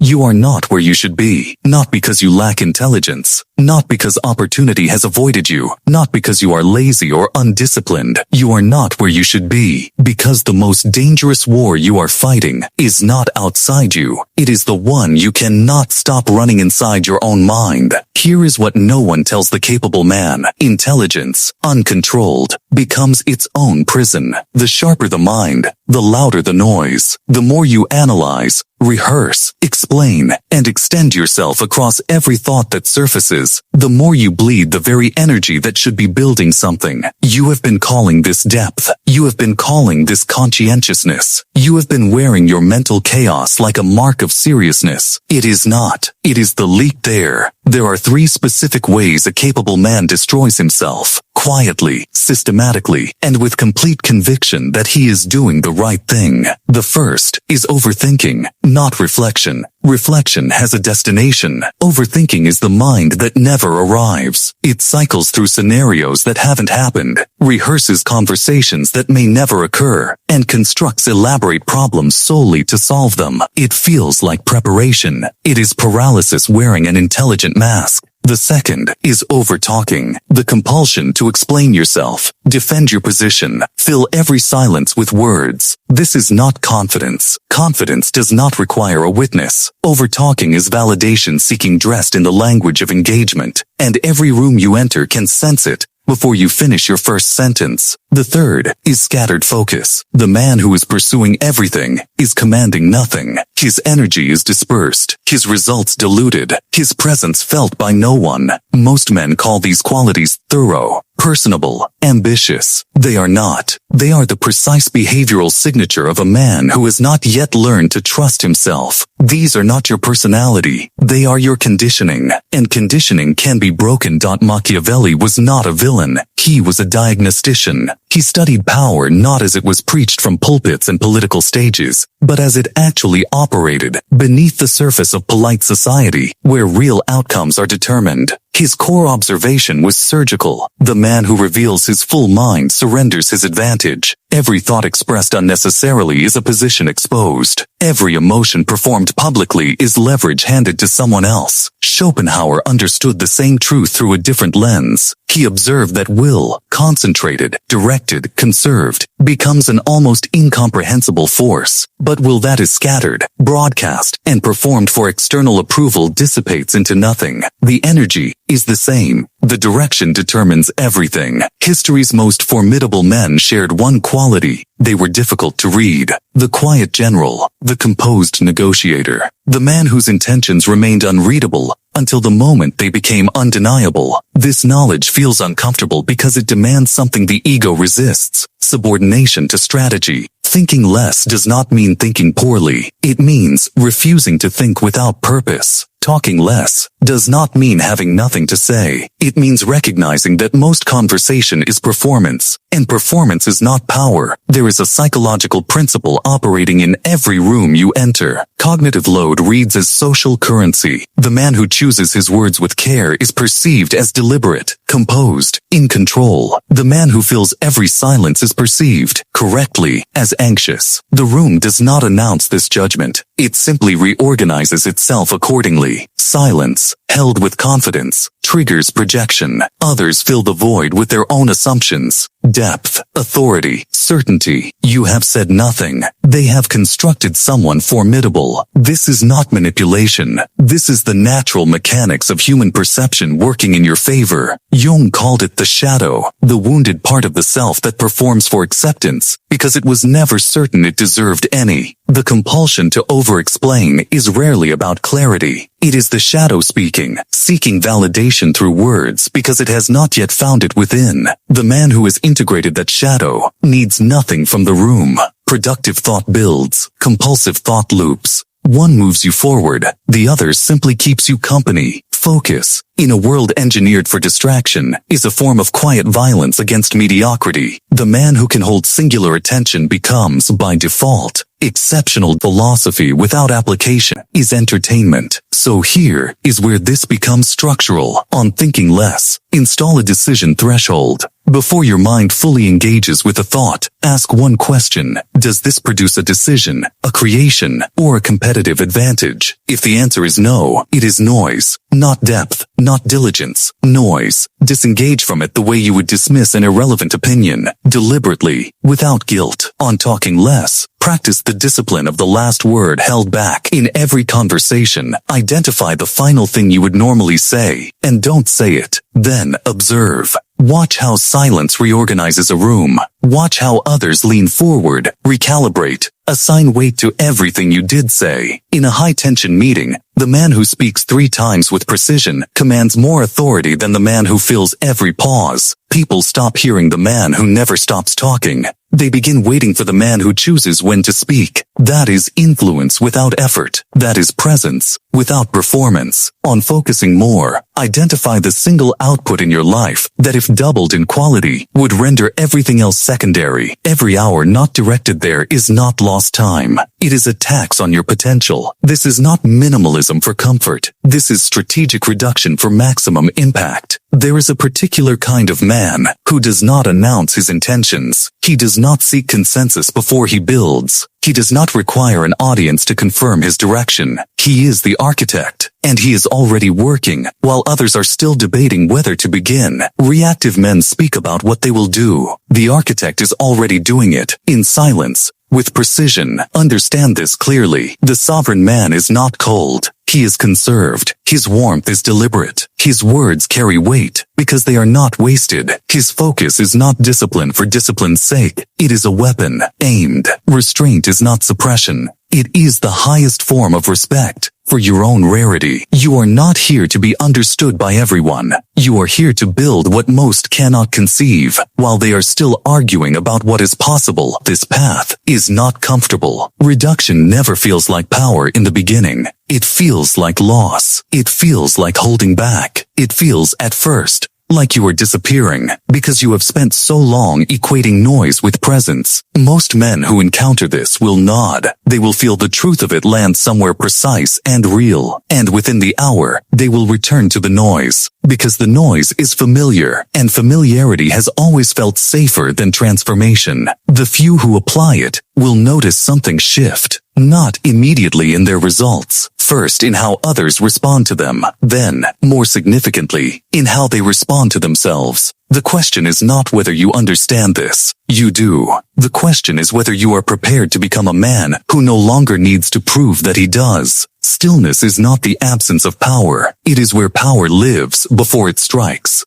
You are not where you should be, not because you lack intelligence, not because opportunity has avoided you, not because you are lazy or undisciplined. You are not where you should be, because the most dangerous war you are fighting is not outside you. It is the one you cannot stop running inside your own mind. Here is what no one tells the capable man. Intelligence, uncontrolled, becomes its own prison. The sharper the mind, the louder the noise. The more you analyze, rehearse, explain, and extend yourself across every thought that surfaces, the more you bleed the very energy that should be building something. You have been calling this depth. You have been calling this conscientiousness. You have been wearing your mental chaos like a mark of seriousness. It is not. It is the leak there. There are 3 specific ways a capable man destroys himself. Quietly, systematically, and with complete conviction that he is doing the right thing. The first is overthinking, not reflection. Reflection has a destination. Overthinking is the mind that never arrives. It cycles through scenarios that haven't happened, rehearses conversations that may never occur, and constructs elaborate problems solely to solve them. It feels like preparation. It is paralysis wearing an intelligent mask. The second is overtalking, the compulsion to explain yourself, defend your position, fill every silence with words. This is not confidence. Confidence does not require a witness. Overtalking is validation seeking dressed in the language of engagement, and every room you enter can sense it before you finish your first sentence. The third is scattered focus. The man who is pursuing everything is commanding nothing. His energy is dispersed, his results diluted, his presence felt by no one. Most men call these qualities thorough, personable, ambitious. They are not. They are the precise behavioral signature of a man who has not yet learned to trust himself. These are not your personality. They are your conditioning, and conditioning can be broken. Machiavelli was not a villain. He was a diagnostician. He studied power not as it was preached from pulpits and political stages, but as it actually operated beneath the surface of polite society, where real outcomes are determined. His core observation was surgical. The man who reveals his full mind surrenders his advantage. Every thought expressed unnecessarily is a position exposed. Every emotion performed publicly is leverage handed to someone else. Schopenhauer understood the same truth through a different lens. He observed that will, concentrated, directed, conserved, becomes an almost incomprehensible force. But will that is scattered, broadcast, and performed for external approval dissipates into nothing. The energy is the same. The direction determines everything. History's most formidable men shared one quality. They were difficult to read. The quiet general, the composed negotiator, the man whose intentions remained unreadable until the moment they became undeniable. This knowledge feels uncomfortable because it demands something the ego resists: subordination to strategy. Thinking less does not mean thinking poorly. It means refusing to think without purpose. Talking less does not mean having nothing to say. It means recognizing that most conversation is performance, and performance is not power. There is a psychological principle operating in every room you enter. Cognitive load reads as social currency. The man who chooses his words with care is perceived as deliberate, composed, in control. The man who fills every silence is perceived, correctly, as anxious. The room does not announce this judgment. It simply reorganizes itself accordingly. Silence, held with confidence, triggers projection. Others fill the void with their own assumptions. Depth, authority, certainty. You have said nothing. They have constructed someone formidable. This is not manipulation. This is the natural mechanics of human perception working in your favor. Jung called it the shadow, the wounded part of the self that performs for acceptance, because it was never certain it deserved any. The compulsion to over-explain is rarely about clarity. It is the shadow speaking, seeking validation through words because it has not yet found it within. The man who has integrated that shadow needs nothing from the room. Productive thought builds, compulsive thought loops. One moves you forward, the other simply keeps you company. Focus, in a world engineered for distraction, is a form of quiet violence against mediocrity. The man who can hold singular attention becomes, by default, exceptional. Philosophy without application is entertainment. So here is where this becomes structural. On thinking less, install a decision threshold. Before your mind fully engages with a thought, ask one question. Does this produce a decision, a creation, or a competitive advantage? If the answer is no, it is noise, not depth, not diligence, noise. Disengage from it the way you would dismiss an irrelevant opinion, deliberately, without guilt. On talking less, practice the discipline of the last word held back. In every conversation, identify the final thing you would normally say, and don't say it. Then observe. Watch how silence reorganizes a room. Watch how others lean forward, recalibrate, assign weight to everything you did say. In a high-tension meeting, the man who speaks 3 times with precision commands more authority than the man who fills every pause. People stop hearing the man who never stops talking. They begin waiting for the man who chooses when to speak. That is influence without effort. That is presence without performance. On focusing more, identify the single output in your life that, if doubled in quality, would render everything else secondary. Every hour not directed there is not lost time. It is a tax on your potential. This is not minimalism for comfort. This is strategic reduction for maximum impact. There is a particular kind of man who does not announce his intentions. He does not seek consensus before he builds. He does not require an audience to confirm his direction. He is the architect, and he is already working, while others are still debating whether to begin. Reactive men speak about what they will do. The architect is already doing it, in silence, with precision. Understand this clearly. The sovereign man is not cold. He is conserved. His warmth is deliberate. His words carry weight because they are not wasted. His focus is not discipline for discipline's sake. It is a weapon, aimed. Restraint is not suppression. It is the highest form of respect for your own rarity. You are not here to be understood by everyone. You are here to build what most cannot conceive, while they are still arguing about what is possible. This path is not comfortable. Reduction never feels like power in the beginning. It feels like loss. It feels like holding back. It feels, at first, like you are disappearing, because you have spent so long equating noise with presence. Most men who encounter this will nod. They will feel the truth of it land somewhere precise and real, and within the hour, they will return to the noise, because the noise is familiar, and familiarity has always felt safer than transformation. The few who apply it will notice something shift, not immediately in their results, first in how others respond to them, then, more significantly, in how they respond to themselves. The question is not whether you understand this. You do. The question is whether you are prepared to become a man who no longer needs to prove that he does. Stillness is not the absence of power. It is where power lives before it strikes.